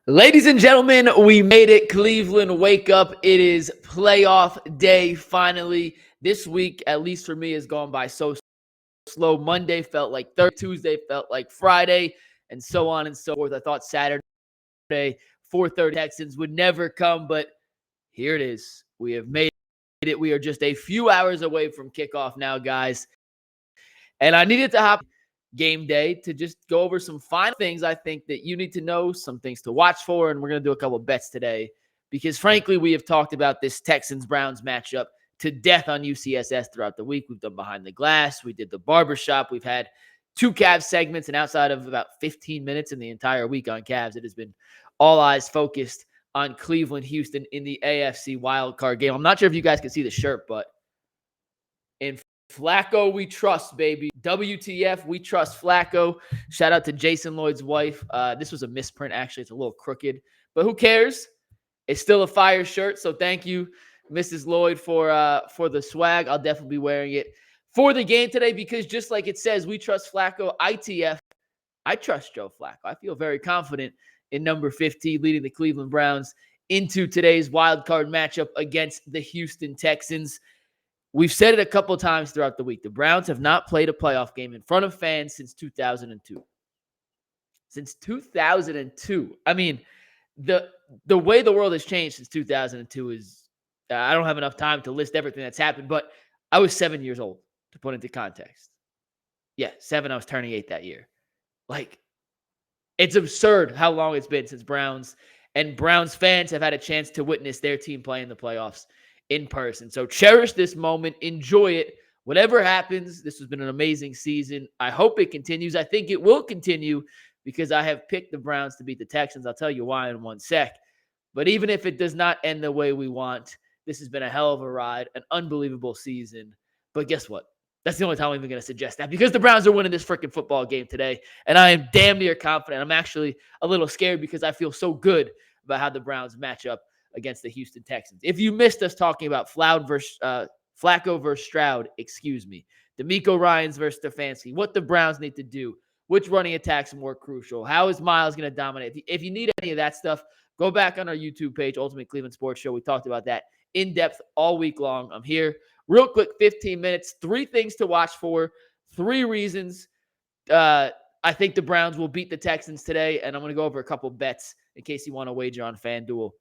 Ladies and gentlemen, we made it. Cleveland, wake up. It is playoff day finally. This week, at least for me, has gone by so slow. Monday felt like Thursday, Tuesday felt like Friday, and so on and so forth. I thought Saturday, 4:30 Texans would never come, but here it is. We have made it. We are just a few hours away from kickoff now, guys. And I needed to hop game day to just go over some final things I think that you need to know, some things to watch for, and we're going to do a couple of bets today because, frankly, we have talked about this Texans-Browns matchup to death on UCSS throughout the week. We've done Behind the Glass. We did the barbershop. We've had two Cavs segments, and outside of about 15 minutes in the entire week on Cavs, it has been all eyes focused on Cleveland, Houston in the AFC Wild Card game. I'm not sure if you guys can see the shirt, but in Flacco, we trust, baby. WTF, we trust Flacco. Shout out to Jason Lloyd's wife. This was a misprint, actually. It's a little crooked, but who cares? It's still a fire shirt, so thank you, Mrs. Lloyd, for the swag. I'll definitely be wearing it for the game today because just like it says, we trust Flacco. ITF, I trust Joe Flacco. I feel very confident in number 15 leading the Cleveland Browns into today's wild card matchup against the Houston Texans. We've said it a couple times throughout the week. The Browns have not played a playoff game in front of fans since 2002. Since 2002. I mean, the way the world has changed since 2002 is, I don't have enough time to list everything that's happened, but I was 7 years old, to put into context. Yeah, 7. I was turning 8 that year. Like, it's absurd how long it's been since Browns and Browns fans have had a chance to witness their team play in the playoffs in person. So cherish this moment. Enjoy it. Whatever happens, this has been an amazing season. I hope it continues. I think it will continue because I have picked the Browns to beat the Texans. I'll tell you why in one sec. But even if it does not end the way we want, this has been a hell of a ride, an unbelievable season. But guess what? That's the only time I'm even going to suggest that because the Browns are winning this freaking football game today. And I am damn near confident. I'm actually a little scared because I feel so good about how the Browns match up against the Houston Texans. If you missed us talking about Flacco versus Stroud, Demeco Ryans versus Stefanski, what the Browns need to do, which running attacks are more crucial, how is Myles going to dominate? If you need any of that stuff, go back on our YouTube page, Ultimate Cleveland Sports Show. We talked about that in depth all week long. I'm here. Real quick, 15 minutes, 3 things to watch for, 3 reasons I think the Browns will beat the Texans today, and I'm going to go over a couple bets in case you want to wager on FanDuel,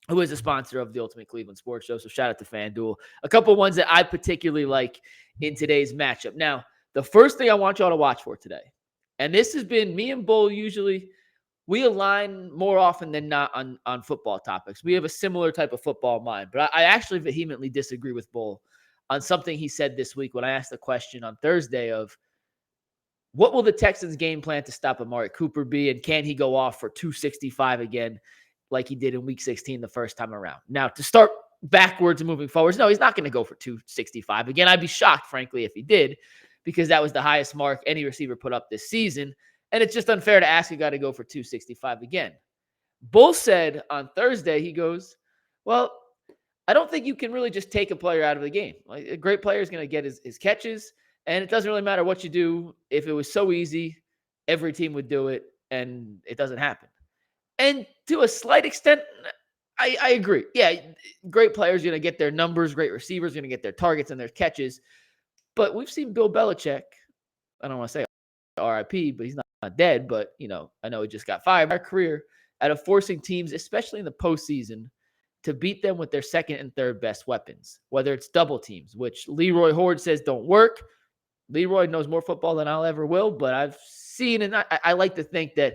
who is a sponsor of the Ultimate Cleveland Sports Show. So shout out to FanDuel. A couple ones that I particularly like in today's matchup. Now, the first thing I want y'all to watch for today, and this has been me and Bull usually, we align more often than not on football topics. We have a similar type of football mind, but I actually vehemently disagree with Bull on something he said this week when I asked the question on Thursday of what will the Texans game plan to stop Amari Cooper be, and can he go off for 265 again like he did in Week 16 the first time around? Now, to start backwards and moving forwards, no, he's not going to go for 265 again. I'd be shocked, frankly, if he did, because that was the highest mark any receiver put up this season, and it's just unfair to ask a guy to go for 265 again. Bull said on Thursday, he goes, well, I don't think you can really just take a player out of the game. Like, a great player is going to get his catches, and it doesn't really matter what you do. If it was so easy, every team would do it, and it doesn't happen. And to a slight extent, I agree. Yeah, great players are going to get their numbers. Great receivers are going to get their targets and their catches. But we've seen Bill Belichick, I don't want to say RIP, but he's not dead. But, I know he just got fired. Our career out of forcing teams, especially in the postseason, to beat them with their second and third best weapons, whether it's double teams, which Leroy Horde says don't work. Leroy knows more football than I'll ever will, but I've seen, and I like to think that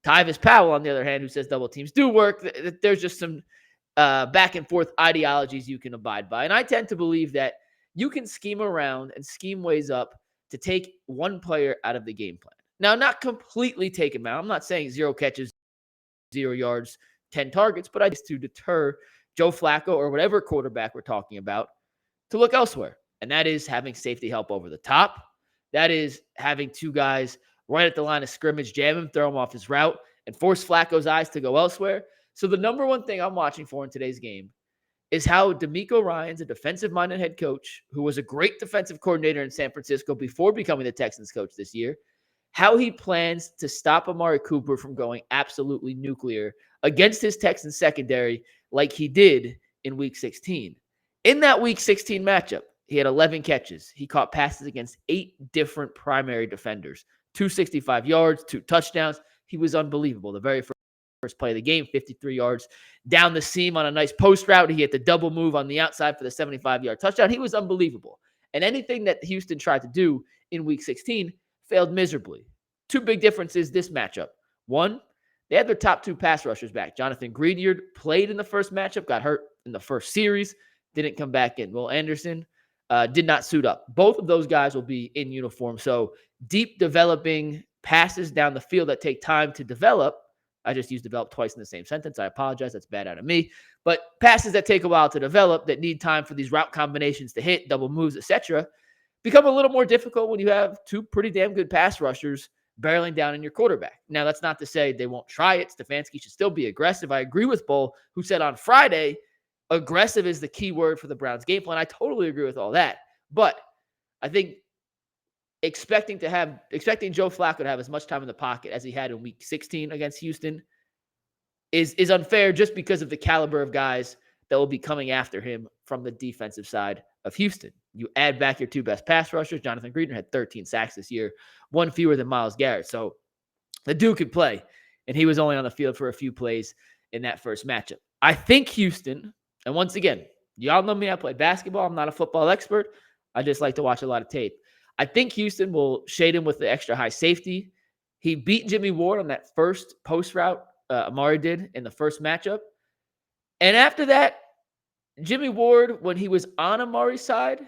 Tyvis Powell, on the other hand, who says double teams do work, there's just some back and forth ideologies you can abide by. And I tend to believe that you can scheme around and scheme ways up to take one player out of the game plan. Now, not completely take him out. I'm not saying 0 catches, 0 yards, 10 targets, but I just to deter Joe Flacco or whatever quarterback we're talking about to look elsewhere. And that is having safety help over the top. That is having 2 guys right at the line of scrimmage, jam him, throw him off his route, and force Flacco's eyes to go elsewhere. So the number one thing I'm watching for in today's game is how Demeco Ryans, a defensive-minded head coach who was a great defensive coordinator in San Francisco before becoming the Texans coach this year, how he plans to stop Amari Cooper from going absolutely nuclear against his Texans secondary like he did in Week 16. In that Week 16 matchup, he had 11 catches. He caught passes against 8 different primary defenders, 265 yards, 2 touchdowns. He was unbelievable. The very first play of the game, 53 yards down the seam on a nice post route. He hit the double move on the outside for the 75-yard touchdown. He was unbelievable. And anything that Houston tried to do in Week 16 failed miserably. 2 big differences this matchup. One, they had their top 2 pass rushers back. Jonathan Greenard played in the first matchup, got hurt in the first series, didn't come back in. Will Anderson did not suit up. Both of those guys will be in uniform. So deep developing passes down the field that take time to develop. I just used develop twice in the same sentence. I apologize. That's bad out of me. But passes that take a while to develop, that need time for these route combinations to hit, double moves, etc., become a little more difficult when you have 2 pretty damn good pass rushers barreling down in your quarterback. Now, that's not to say they won't try it. Stefanski should still be aggressive. I agree with Bull, who said on Friday, aggressive is the key word for the Browns game plan. I totally agree with all that. But I think expecting Joe Flacco to have as much time in the pocket as he had in Week 16 against Houston is unfair just because of the caliber of guys that will be coming after him from the defensive side of Houston. You add back your 2 best pass rushers. Jonathan Greenard had 13 sacks this year, 1 fewer than Myles Garrett. So the dude could play, and he was only on the field for a few plays in that first matchup. I think Houston, and once again, y'all know me, I play basketball. I'm not a football expert. I just like to watch a lot of tape. I think Houston will shade him with the extra high safety. He beat Jimmy Ward on that first post route Amari did in the first matchup. And after that, Jimmy Ward, when he was on Amari's side,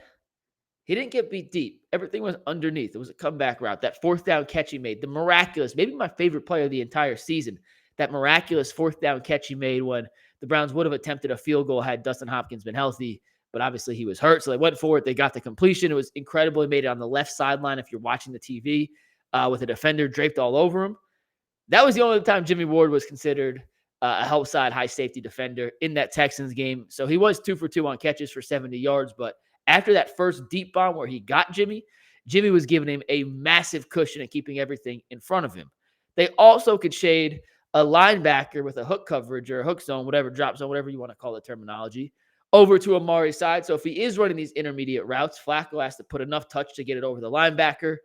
he didn't get beat deep. Everything was underneath. It was a comeback route. That 4th down catch he made, the miraculous, maybe my favorite play of the entire season, that miraculous 4th down catch he made when the Browns would have attempted a field goal had Dustin Hopkins been healthy. But obviously he was hurt, so they went for it. They got the completion. It was incredible. He made it on the left sideline if you're watching the TV with a defender draped all over him. That was the only time Jimmy Ward was considered a help side high safety defender in that Texans game. So he was 2 for 2 on catches for 70 yards. But after that first deep bomb where he got Jimmy was giving him a massive cushion and keeping everything in front of him. They also could shade a linebacker with a hook coverage or a hook zone, whatever, drop zone, whatever you want to call the terminology, over to Amari's side. So if he is running these intermediate routes, Flacco has to put enough touch to get it over the linebacker,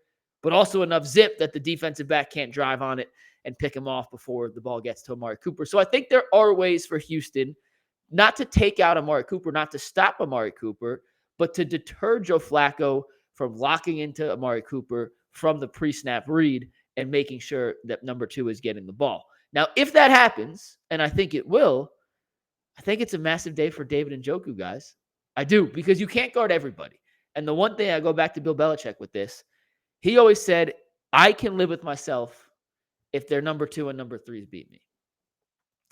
but also enough zip that the defensive back can't drive on it and pick him off before the ball gets to Amari Cooper. So I think there are ways for Houston not to take out Amari Cooper, not to stop Amari Cooper, but to deter Joe Flacco from locking into Amari Cooper from the pre-snap read and making sure that number 2 is getting the ball. Now, if that happens, and I think it will, I think it's a massive day for David Njoku, guys. I do, because you can't guard everybody. And the one thing, I go back to Bill Belichick with this, he always said, I can live with myself if their number 2 and number 3s beat me.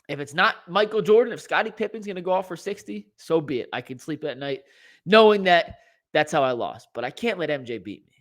If it's not Michael Jordan, if Scottie Pippen's going to go off for 60, so be it. I can sleep at night knowing that that's how I lost. But I can't let MJ beat me.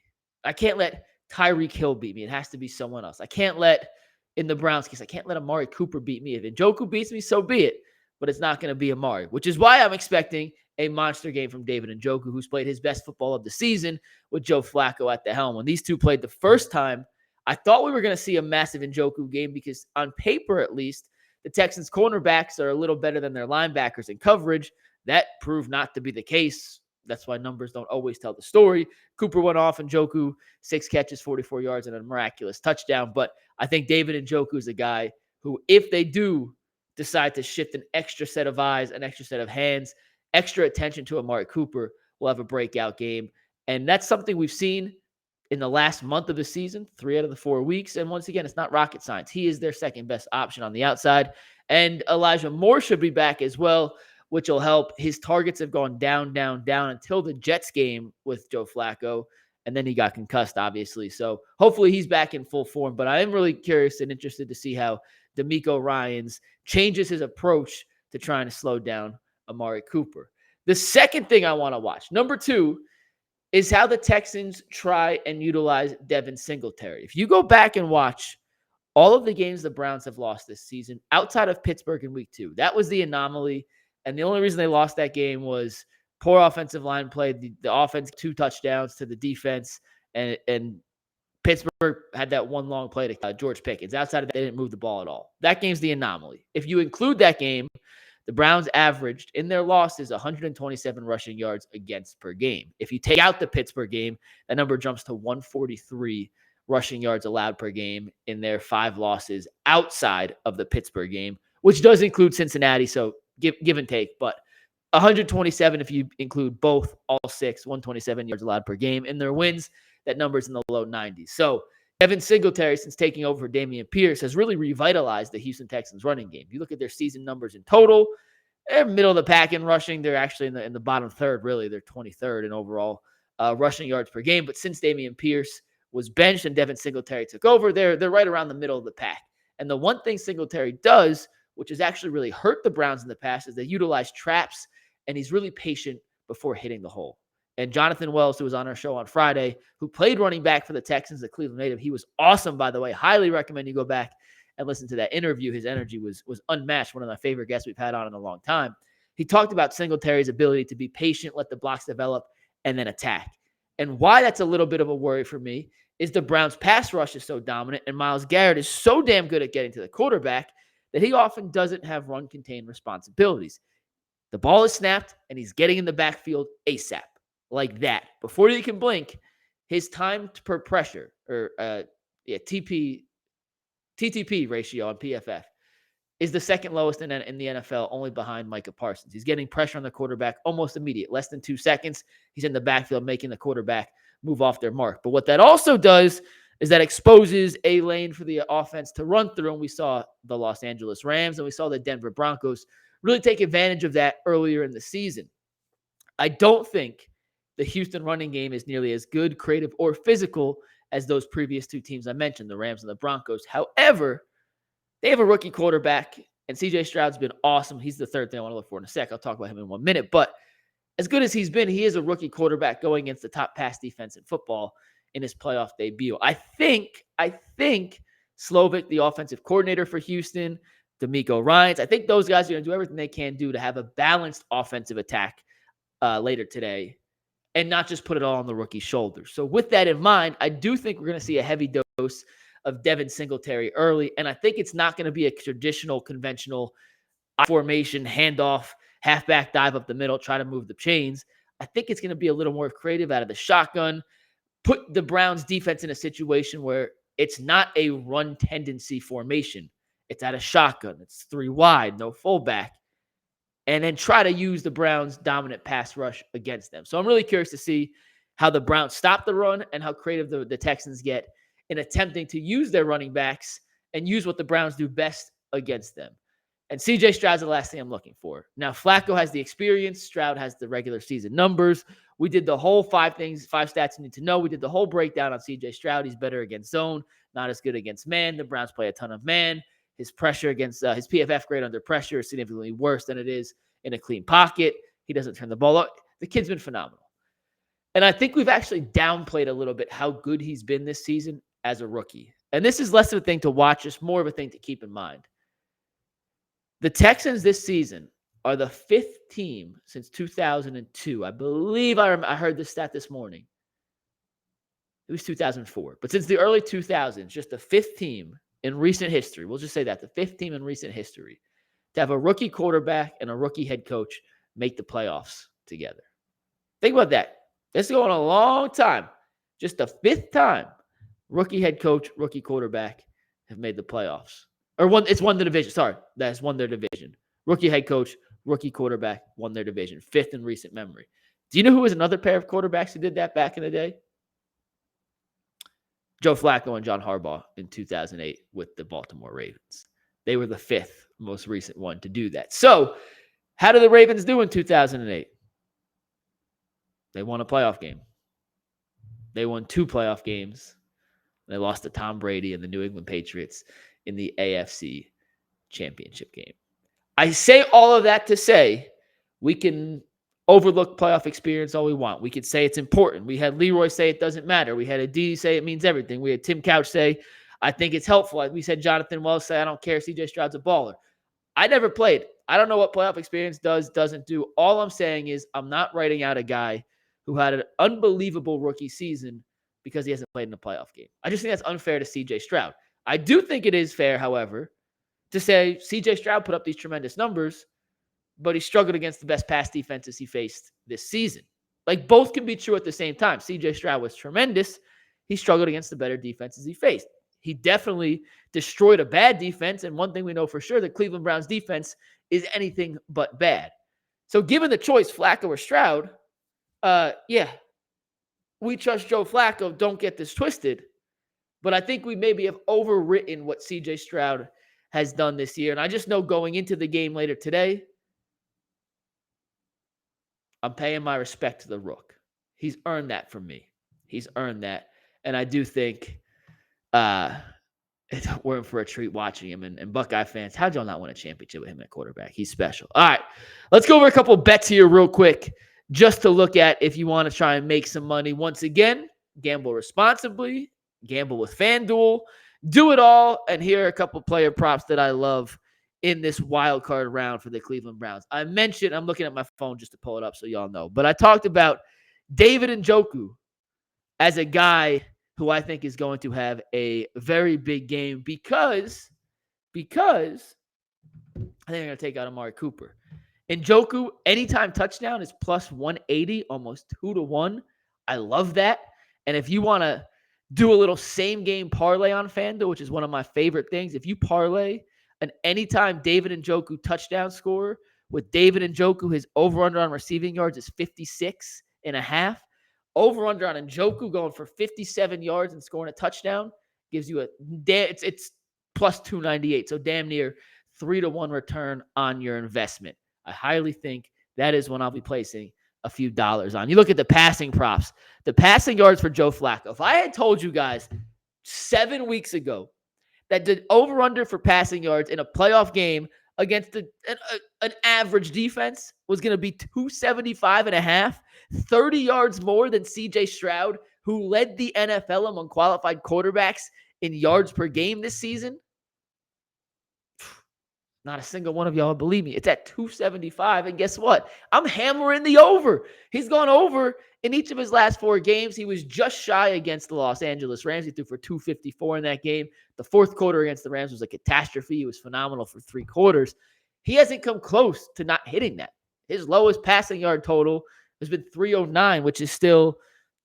I can't let Tyreek Hill beat me. It has to be someone else. I can't let, in the Browns case, I can't let Amari Cooper beat me. If Njoku beats me, so be it. But it's not going to be Amari, which is why I'm expecting a monster game from David Njoku, who's played his best football of the season with Joe Flacco at the helm. When these two played the first time, I thought we were going to see a massive Njoku game because on paper, at least, the Texans cornerbacks are a little better than their linebackers in coverage. That proved not to be the case. That's why numbers don't always tell the story. Cooper went off, Njoku, 6 catches, 44 yards, and a miraculous touchdown. But I think David Njoku is a guy who, if they do decide to shift an extra set of eyes, an extra set of hands, extra attention to Amari Cooper, will have a breakout game. And that's something we've seen in the last month of the season, 3 out of the 4 weeks. And once again, it's not rocket science. He is their second best option on the outside. And Elijah Moore should be back as well, which will help. His targets have gone down, down, down until the Jets game with Joe Flacco. And then he got concussed, obviously. So hopefully he's back in full form. But I am really curious and interested to see how Demeco Ryans changes his approach to trying to slow down Amari Cooper. The second thing I want to watch, number 2, is how the Texans try and utilize Devin Singletary. If you go back and watch all of the games the Browns have lost this season, outside of Pittsburgh in week 2, that was the anomaly. And the only reason they lost that game was poor offensive line play. The offense, 2 touchdowns to the defense, and Pittsburgh had that one long play to George Pickens. Outside of that, they didn't move the ball at all. That game's the anomaly. If you include that game, the Browns averaged in their losses 127 rushing yards against per game. If you take out the Pittsburgh game, that number jumps to 143 rushing yards allowed per game in their 5 losses outside of the Pittsburgh game, which does include Cincinnati. So give and take, but 127 if you include both, all 6, 127 yards allowed per game in their wins. That number's in the low 90s. So Devin Singletary, since taking over for Dameon Pierce, has really revitalized the Houston Texans running game. You look at their season numbers in total, they're middle of the pack in rushing. They're actually in the bottom third, really. They're 23rd in overall rushing yards per game. But since Dameon Pierce was benched and Devin Singletary took over, they're right around the middle of the pack. And the one thing Singletary does, which has actually really hurt the Browns in the past, is they utilize traps, and he's really patient before hitting the hole. And Jonathan Wells, who was on our show on Friday, who played running back for the Texans, the Cleveland native, he was awesome, by the way. Highly recommend you go back and listen to that interview. His energy was unmatched. One of my favorite guests we've had on in a long time. He talked about Singletary's ability to be patient, let the blocks develop, and then attack. And why that's a little bit of a worry for me is the Browns' pass rush is so dominant, and Myles Garrett is so damn good at getting to the quarterback that he often doesn't have run-contained responsibilities. The ball is snapped, and he's getting in the backfield ASAP. Like that. Before you can blink, his time per pressure, or TTP ratio on PFF, is the second lowest in the NFL, only behind Micah Parsons. He's getting pressure on the quarterback almost immediate. Less than 2 seconds, he's in the backfield making the quarterback move off their mark. But what that also does is that exposes a lane for the offense to run through, and we saw the Los Angeles Rams and we saw the Denver Broncos really take advantage of that earlier in the season. I don't think the Houston running game is nearly as good, creative, or physical as those previous 2 teams I mentioned, the Rams and the Broncos. However, they have a rookie quarterback, and CJ Stroud's been awesome. He's the third thing I want to look for in a sec. I'll talk about him in 1 minute. But as good as he's been, he is a rookie quarterback going against the top pass defense in football in his playoff debut. I think Slovic, the offensive coordinator for Houston, Demeco Ryans, I think those guys are going to do everything they can do to have a balanced offensive attack later today, and not just put it all on the rookie's shoulders. So with that in mind, I do think we're going to see a heavy dose of Devin Singletary early, and I think it's not going to be a traditional, conventional formation, handoff, halfback dive up the middle, try to move the chains. I think it's going to be a little more creative out of the shotgun, put the Browns defense in a situation where it's not a run tendency formation. It's out of shotgun. It's 3 wide, no fullback. And then try to use the Browns' dominant pass rush against them. So I'm really curious to see how the Browns stop the run and how creative the Texans get in attempting to use their running backs and use what the Browns do best against them. And CJ Stroud's the last thing I'm looking for. Now, Flacco has the experience. Stroud has the regular season numbers. We did the whole 5 stats you need to know. We did the whole breakdown on CJ Stroud. He's better against zone, not as good against man. The Browns play a ton of man. His pressure against his PFF grade under pressure is significantly worse than it is in a clean pocket. He doesn't turn the ball up. The kid's been phenomenal. And I think we've actually downplayed a little bit how good he's been this season as a rookie. And this is less of a thing to watch, just more of a thing to keep in mind. The Texans this season are the 5th team since 2002. I believe I heard this stat this morning. It was 2004. But since the early 2000s, just the 5th team in recent history, we'll just say that, the 5th team in recent history, to have a rookie quarterback and a rookie head coach make the playoffs together. Think about that. This is going a long time. Just the 5th time rookie head coach, rookie quarterback have made the playoffs. Or it's won the division. Sorry, that's won their division. Rookie head coach, rookie quarterback won their division. 5th in recent memory. Do you know who was another pair of quarterbacks who did that back in the day? Joe Flacco and John Harbaugh in 2008 with the Baltimore Ravens. They were the 5th most recent one to do that. So, how did the Ravens do in 2008? They won a playoff game. They won 2 playoff games. They lost to Tom Brady and the New England Patriots in the AFC Championship game. I say all of that to say we can overlook playoff experience all we want. We could say it's important. We had Leroy say it doesn't matter. We had Aditi say it means everything. We had Tim Couch say, I think it's helpful. We said Jonathan Wells say, I don't care. CJ Stroud's a baller. I never played. I don't know what playoff experience doesn't do. All I'm saying is I'm not writing out a guy who had an unbelievable rookie season because he hasn't played in a playoff game. I just think that's unfair to CJ Stroud. I do think it is fair, however, to say CJ Stroud put up these tremendous numbers, but he struggled against the best pass defenses he faced this season. Like, both can be true at the same time. CJ Stroud was tremendous. He struggled against the better defenses he faced. He definitely destroyed a bad defense, and one thing we know for sure, the Cleveland Browns defense is anything but bad. So given the choice, Flacco or Stroud, we trust Joe Flacco. Don't get this twisted. But I think we maybe have overwritten what CJ Stroud has done this year. And I just know going into the game later today, I'm paying my respect to the Rook. He's earned that from me. He's earned that. And I do think we're in for a treat watching him. And Buckeye fans, how'd y'all not win a championship with him at quarterback? He's special. All right, let's go over a couple bets here real quick just to look at if you want to try and make some money. Once again, gamble responsibly, gamble with FanDuel, do it all. And here are a couple player props that I love in this wild card round for the Cleveland Browns. I mentioned, I'm looking at my phone just to pull it up so y'all know, but I talked about David Njoku as a guy who I think is going to have a very big game because I think they're going to take out Amari Cooper. Njoku, anytime touchdown is plus 180, almost 2-1. I love that. And if you want to do a little same game parlay on FanDuel, which is one of my favorite things, if you parlay an anytime David Njoku touchdown score with David Njoku, his over-under on receiving yards is 56.5. Over-under on Njoku going for 57 yards and scoring a touchdown gives you it's plus 298. So damn near 3-1 return on your investment. I highly think that is one I'll be placing a few dollars on. You look at the passing props, the passing yards for Joe Flacco. If I had told you guys 7 weeks ago that the over-under for passing yards in a playoff game against an average defense was going to be 275.5, 30 yards more than CJ Stroud, who led the NFL among qualified quarterbacks in yards per game this season. Not a single one of y'all believe me. It's at 275, and guess what? I'm hammering the over. He's gone over in each of his last 4 games. He was just shy against the Los Angeles Rams. He threw for 254 in that game. The fourth quarter against the Rams was a catastrophe. He was phenomenal for 3 quarters. He hasn't come close to not hitting that. His lowest passing yard total has been 309, which is still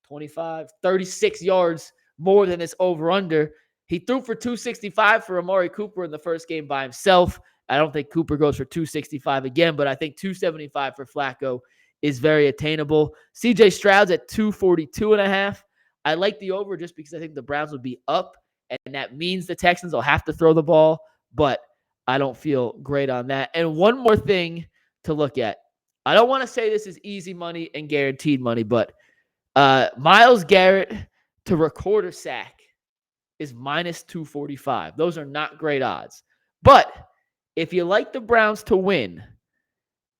36 yards more than this over-under. He threw for 265 for Amari Cooper in the first game by himself. I don't think Cooper goes for 265 again, but I think 275 for Flacco is very attainable. CJ Stroud's at 242.5. I like the over just because I think the Browns will be up, and that means the Texans will have to throw the ball, but I don't feel great on that. And one more thing to look at. I don't want to say this is easy money and guaranteed money, but Myles Garrett to record a sack is minus 245. Those are not great odds. But if you like the Browns to win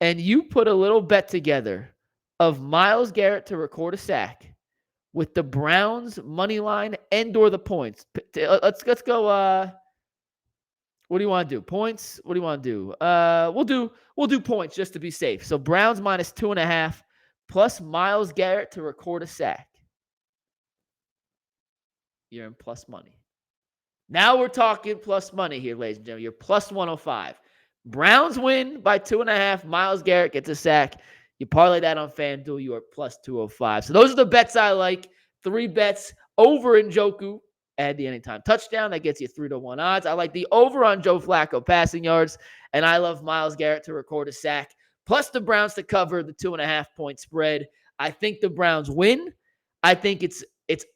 and you put a little bet together of Myles Garrett to record a sack with the Browns money line and or the points, let's go. What do you want to do? Points? What do you want to do? We'll do points just to be safe. So Browns minus 2.5 plus Myles Garrett to record a sack. You're in plus money. Now we're talking plus money here, ladies and gentlemen. You're plus 105. Browns win by 2.5. Myles Garrett gets a sack. You parlay that on FanDuel, you are plus 205. So those are the bets I like. 3 bets over Njoku. Add the anytime touchdown. That gets you 3-1 odds. I like the over on Joe Flacco passing yards. And I love Myles Garrett to record a sack. Plus the Browns to cover the 2.5-point spread. I think the Browns win. I think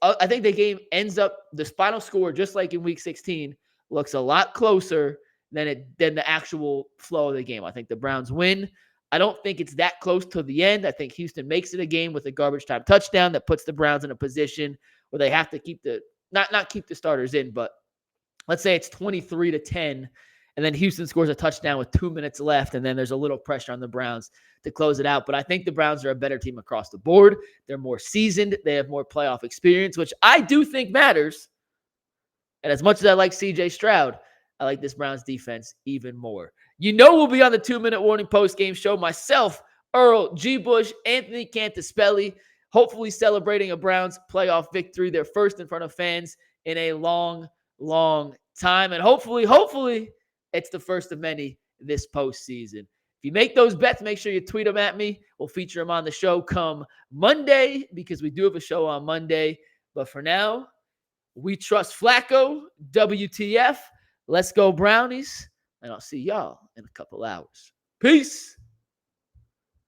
I think the game ends up, the final score, just like in week 16, looks a lot closer than the actual flow of the game. I think the Browns win. I don't think it's that close to the end. I think Houston makes it a game with a garbage time touchdown that puts the Browns in a position where they have to keep not keep the starters in, but let's say it's 23-10, and then Houston scores a touchdown with 2 minutes left, and then there's a little pressure on the Browns to close it out. But I think the Browns are a better team across the board. They're more seasoned. They have more playoff experience, which I do think matters. And as much as I like CJ Stroud, I like this Browns defense even more. You know we'll be on the 2-minute warning post-game show. Myself, Earl, G. Bush, Anthony Cantaspelli. hopefully celebrating a Browns playoff victory, their first in front of fans in a long, long time. And hopefully, it's the first of many this postseason. If you make those bets, make sure you tweet them at me. We'll feature them on the show come Monday because we do have a show on Monday. But for now, we trust Flacco, WTF. Let's go Brownies. And I'll see y'all in a couple hours. Peace.